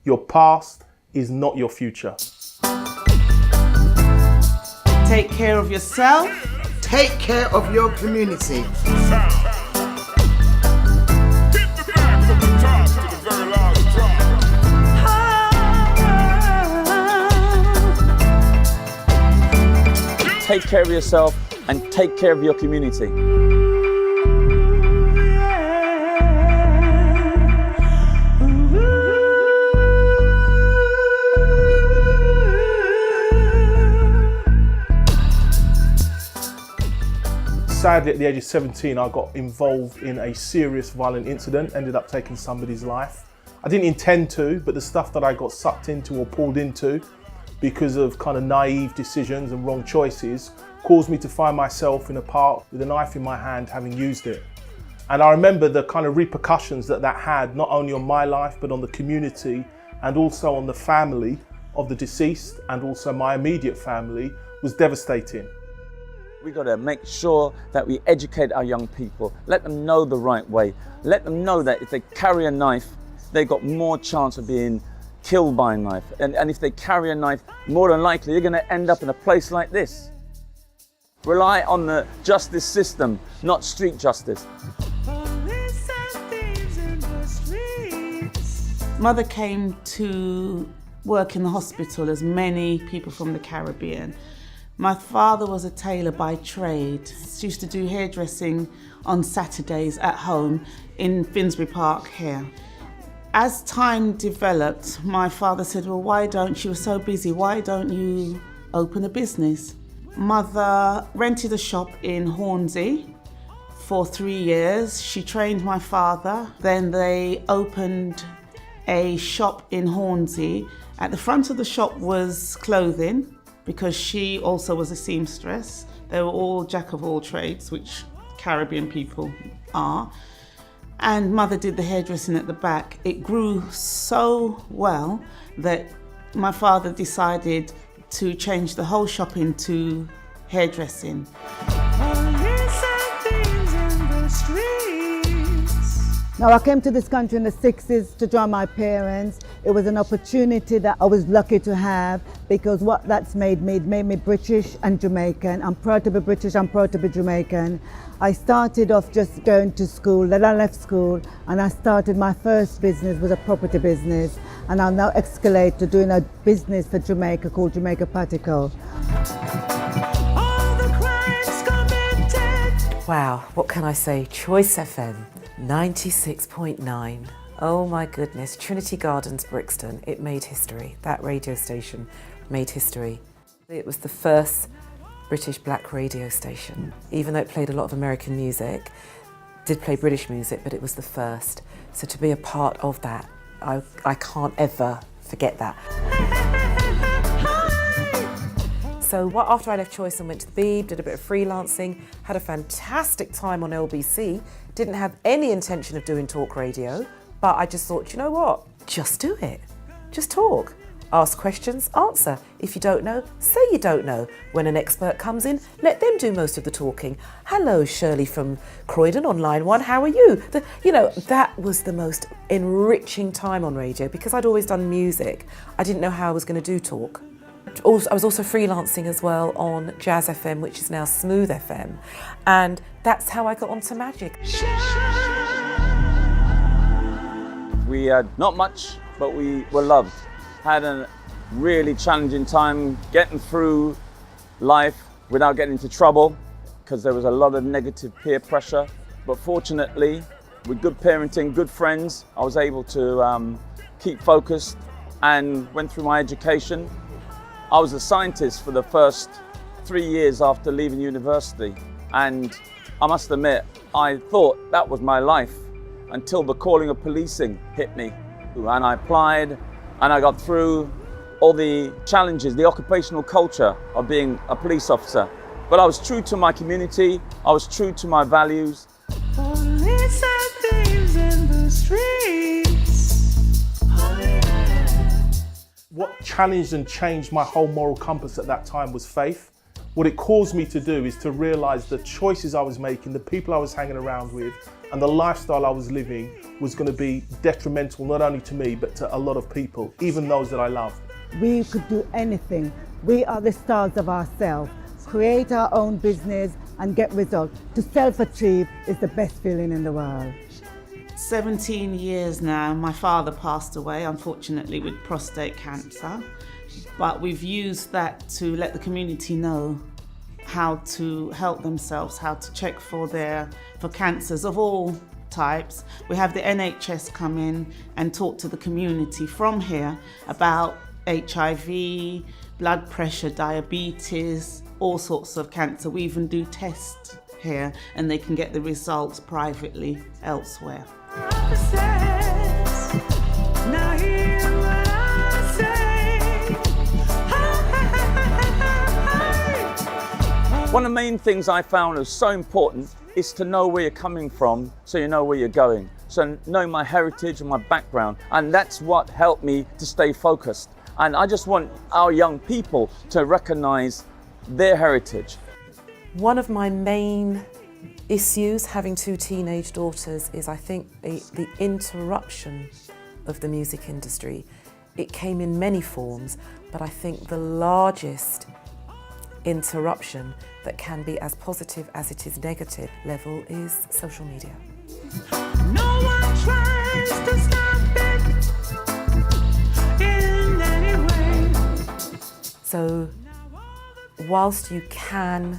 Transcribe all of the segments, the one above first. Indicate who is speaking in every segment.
Speaker 1: Your past is not your future.
Speaker 2: Take care of yourself.
Speaker 3: Take care of your community.
Speaker 4: Take care of yourself and take care of your community.
Speaker 1: Sadly, at the age of 17, I got involved in a serious violent incident, ended up taking somebody's life. I didn't intend to, but the stuff that I got sucked into or pulled into because of kind of naive decisions and wrong choices caused me to find myself in a park with a knife in my hand, having used it. And I remember the kind of repercussions that had, not only on my life, but on the community and also on the family of the deceased and also my immediate family, was devastating.
Speaker 4: We've got to make sure that we educate our young people, let them know the right way, let them know that if they carry a knife, they've got more chance of being killed by a knife. And if they carry a knife, more than likely, you're going to end up in a place like this. Rely on the justice system, not street justice.
Speaker 2: Mother came to work in the hospital, as many people from the Caribbean. My father was a tailor by trade. He used to do hairdressing on Saturdays at home in Finsbury Park here. As time developed, my father said, well, why don't you, so busy, why don't you open a business? Mother rented a shop in Hornsey for 3 years. She trained my father. Then they opened a shop in Hornsey. At the front of the shop was clothing, because she also was a seamstress. They were all jack of all trades, which Caribbean people are. And Mother did the hairdressing at the back. It grew so well that my father decided to change the whole shop into hairdressing.
Speaker 5: Now, I came to this country in the 60s to join my parents. It was an opportunity that I was lucky to have, because what that's made me British and Jamaican. I'm proud to be British, I'm proud to be Jamaican. I started off just going to school, then I left school and I started my first business, was a property business, and I'll now escalate to doing a business for Jamaica called Jamaica Patico.
Speaker 6: Wow, what can I say? Choice FM 96.9. Oh my goodness, Trinity Gardens, Brixton. It made history. That radio station made history. It was the first British black radio station. Even though it played a lot of American music, did play British music, but it was the first. So to be a part of that, I can't ever forget that. So after I left Choice and went to the Beeb, did a bit of freelancing, had a fantastic time on LBC, didn't have any intention of doing talk radio, but I just thought, you know what, just do it. Just talk. Ask questions, answer. If you don't know, say you don't know. When an expert comes in, let them do most of the talking. Hello, Shirley from Croydon on line 1, how are you? That was the most enriching time on radio, because I'd always done music. I didn't know how I was going to do talk. I was also freelancing as well on Jazz FM, which is now Smooth FM. And that's how I got onto Magic.
Speaker 4: We had not much, but we were loved. Had a really challenging time getting through life without getting into trouble, because there was a lot of negative peer pressure. But fortunately, with good parenting, good friends, I was able to keep focused and went through my education. I was a scientist for the first 3 years after leaving university, and I must admit, I thought that was my life until the calling of policing hit me. And I applied, and I got through all the challenges, the occupational culture of being a police officer. But I was true to my community, I was true to my values.
Speaker 7: Police and thieves in the streets.
Speaker 1: What challenged and changed my whole moral compass at that time was faith. What it caused me to do is to realise the choices I was making, the people I was hanging around with, and the lifestyle I was living was going to be detrimental not only to me but to a lot of people, even those that I loved.
Speaker 5: We could do anything. We are the stars of ourselves. Create our own business and get results. To self-achieve is the best feeling in the world.
Speaker 2: 17 years now. My father passed away, unfortunately, with prostate cancer. But we've used that to let the community know how to help themselves, how to check for cancers of all types. We have the NHS come in and talk to the community from here about HIV, blood pressure, diabetes, all sorts of cancer. We even do tests here and they can get the results privately elsewhere.
Speaker 7: Now hear what I say.
Speaker 4: One of the main things I found was so important is to know where you're coming from so you know where you're going. So know my heritage and my background, and that's what helped me to stay focused. And I just want our young people to recognize their heritage.
Speaker 6: One of my main issues having two teenage daughters is I think the interruption of the music industry. It came in many forms, but I think the largest interruption that can be as positive as it is negative level is social media.
Speaker 7: No one tries to stop it in any way.
Speaker 6: So whilst you can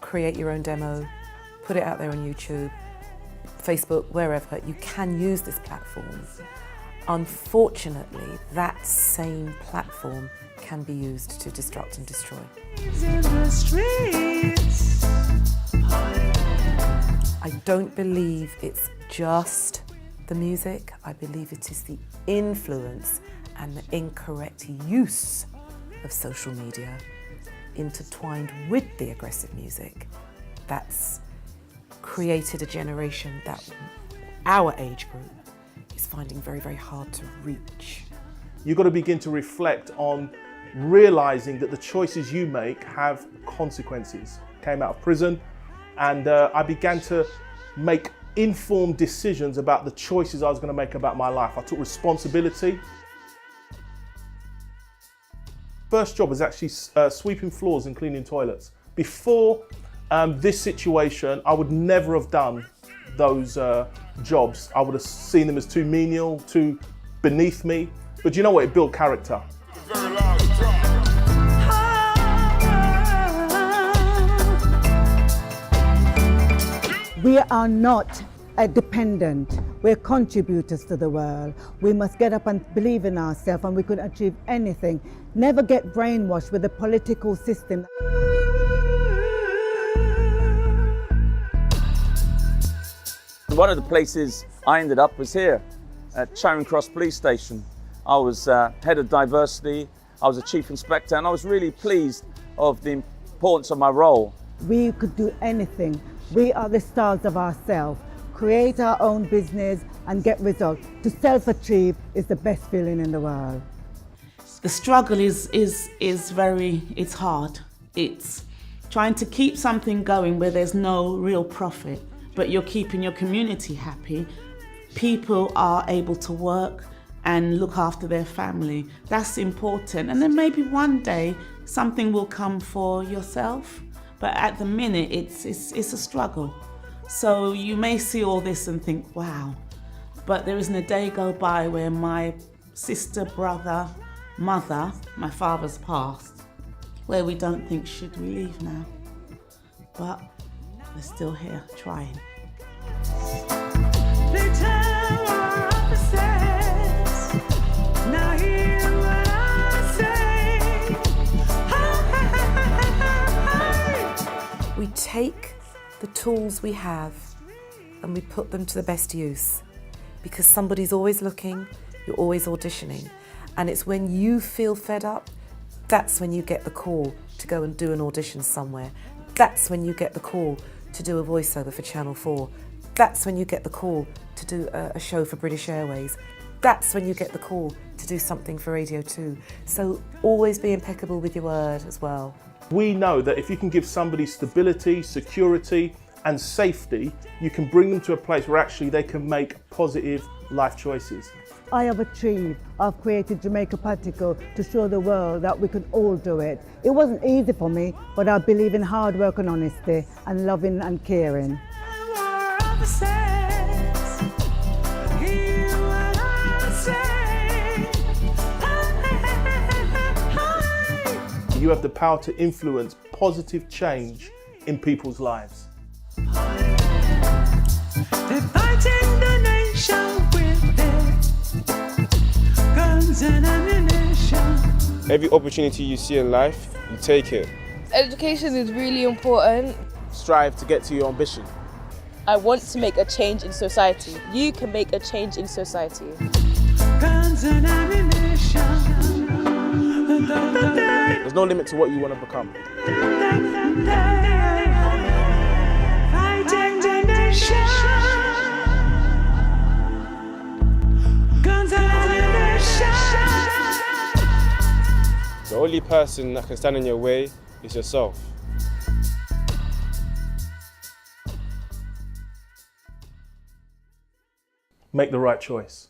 Speaker 6: create your own demo, put it out there on YouTube, Facebook, wherever, you can use this platform. Unfortunately, that same platform can be used to destruct and destroy.
Speaker 7: In the streets.
Speaker 6: I don't believe it's just the music. I believe it is the influence and the incorrect use of social media intertwined with the aggressive music that's created a generation that our age group is finding very, very hard to reach.
Speaker 1: You've got to begin to reflect on realizing that the choices you make have consequences. Came out of prison and I began to make informed decisions about the choices I was going to make about my life. I took responsibility. First job was actually sweeping floors and cleaning toilets. Before this situation, I would never have done those jobs. I would have seen them as too menial, too beneath me. But you know what? It built character.
Speaker 5: We are not dependent. We're contributors to the world. We must get up and believe in ourselves and we can achieve anything. Never get brainwashed with the political system.
Speaker 4: One of the places I ended up was here at Charing Cross Police Station. I was head of diversity, I was a chief inspector, and I was really pleased of the importance of my role.
Speaker 5: We could do anything. We are the stars of ourselves. Create our own business and get results. To self-achieve is the best feeling in the world.
Speaker 2: The struggle is it's hard. It's trying to keep something going where there's no real profit, but you're keeping your community happy. People are able to work and look after their family. That's important. And then maybe one day something will come for yourself. But at the minute, it's a struggle. So you may see all this and think, wow. But there isn't a day go by where my sister, brother, mother, my father's passed, where we don't think, should we leave now? But we're still here, trying.
Speaker 7: They tell our officers. Now hear what I say.
Speaker 6: We take the tools we have and we put them to the best use because somebody's always looking, you're always auditioning. And it's when you feel fed up, that's when you get the call to go and do an audition somewhere. That's when you get the call to do a voiceover for Channel 4. That's when you get the call to do a show for British Airways. That's when you get the call to do something for Radio 2. So always be impeccable with your word as well.
Speaker 1: We know that if you can give somebody stability, security, and safety, you can bring them to a place where actually they can make positive life choices.
Speaker 5: I have achieved. I've created Jamaica Patico to show the world that we can all do it. It wasn't easy for me, but I believe in hard work and honesty and loving and caring.
Speaker 1: You have the power to influence positive change in people's lives.
Speaker 7: Dividing the nation with their guns and ammunition.
Speaker 8: Every opportunity you see in life, you take it.
Speaker 9: Education is really important.
Speaker 10: Strive to get to your ambition.
Speaker 9: I want to make a change in society. You can make a change in society.
Speaker 7: Guns and ammunition.
Speaker 10: There's no limit to what you want to become.
Speaker 7: Fighting the nation. Guns and ammunition.
Speaker 8: The only person that can stand in your way is yourself.
Speaker 1: Make the right choice.